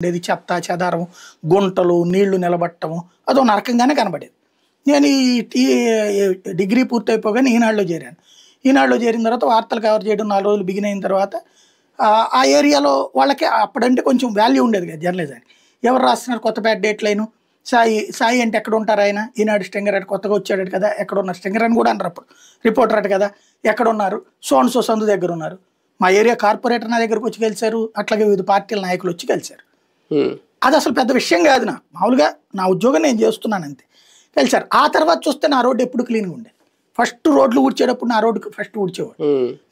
ఉండేది. చెత్త చెదారం, గుంటలు, నీళ్లు నిలబట్టము అదో నరకంగానే కనబడేది. నేను ఈ డిగ్రీ పూర్తయిపోగానే ఈనాడులో చేరాను. ఈనాడులో చేరిన తర్వాత వార్తలు కవర్ చేయడం 4 రోజులు బిగిన్ అయిన తర్వాత ఆ ఏరియాలో వాళ్ళకి అప్పుడంటే కొంచెం వాల్యూ ఉండేది కదా జర్నలిజానికి. ఎవరు రాస్తున్నారు కొత్తపేట డేట్ లైను, సాయి అంటే ఎక్కడ ఉంటారు ఆయన, ఈనాడు స్టింగర్ అటు కొత్తగా వచ్చాడు కదా, ఎక్కడ ఉన్నారు స్టింగర్ అని కూడా అన్నారు అప్పుడు, రిపోర్టర్ అటు కదా, ఎక్కడ ఉన్నారు, సో సందు దగ్గర ఉన్నారు. మా ఏరియా కార్పొరేటర్ నా దగ్గరకు వచ్చి కలిశారు, అట్లాగే వివిధ పార్టీల నాయకులు వచ్చి కలిశారు. అది అసలు పెద్ద విషయం కాదు, నా మామూలుగా నా ఉద్యోగం నేను చేస్తున్నాను అంతే. కలిసారు. ఆ తర్వాత చూస్తే నా రోడ్డు ఎప్పుడు క్లీన్గా ఉండేది. ఫస్ట్ రోడ్లు ఊడ్చేటప్పుడు నా రోడ్డుకి ఫస్ట్ ఊడ్చేవాడు.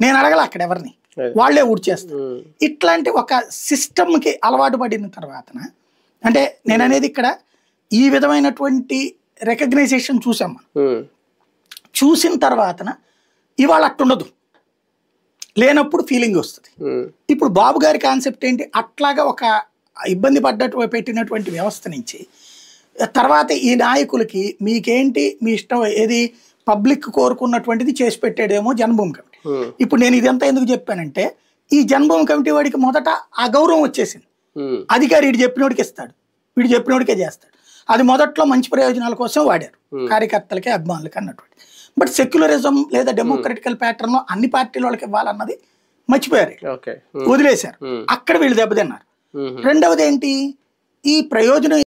నేను అడగల అక్కడ ఎవరిని, వాళ్లే ఊడ్చేస్తారు. ఇట్లాంటి ఒక సిస్టమ్కి అలవాటు పడిన తర్వాత, అంటే నేను అనేది ఇక్కడ ఈ విధమైనటువంటి రికగ్నైజేషన్ చూసాం మనం. చూసిన తర్వాత ఇవాళ అట్టుండదు, లేనప్పుడు ఫీలింగ్ వస్తుంది. ఇప్పుడు బాబు గారి కాన్సెప్ట్ ఏంటి, అట్లాగా ఒక ఇబ్బంది పెట్టినటువంటి వ్యవస్థ నుంచి తర్వాత ఈ నాయకులకి మీకేంటి మీ ఇష్టం ఏది పబ్లిక్ కోరుకున్నటువంటిది చేసి పెట్టాడేమో జన్మభూమి కమిటీ. ఇప్పుడు నేను ఇదంతా ఎందుకు చెప్పానంటే, ఈ జన్మభూమి కమిటీ వాడికి మొదట ఆ గౌరవం వచ్చేసింది. అధికారి వీడు చెప్పినోడికి ఇస్తాడు, వీడు చెప్పినోడికే చేస్తాడు. అది మొదట్లో మంచి ప్రయోజనాల కోసం వాడారు, కార్యకర్తలకి అభిమానులకి అన్నటువంటి. బట్ సెక్యులరిజం లేదా డెమోక్రటికల్ ప్యాటర్న్ లో అన్ని పార్టీల వాళ్ళకి ఇవ్వాలన్నది మర్చిపోయారు, వదిలేశారు. అక్కడ వీళ్ళు దెబ్బతిన్నారు. రెండవది ఏంటి, ఈ ప్రయోజనం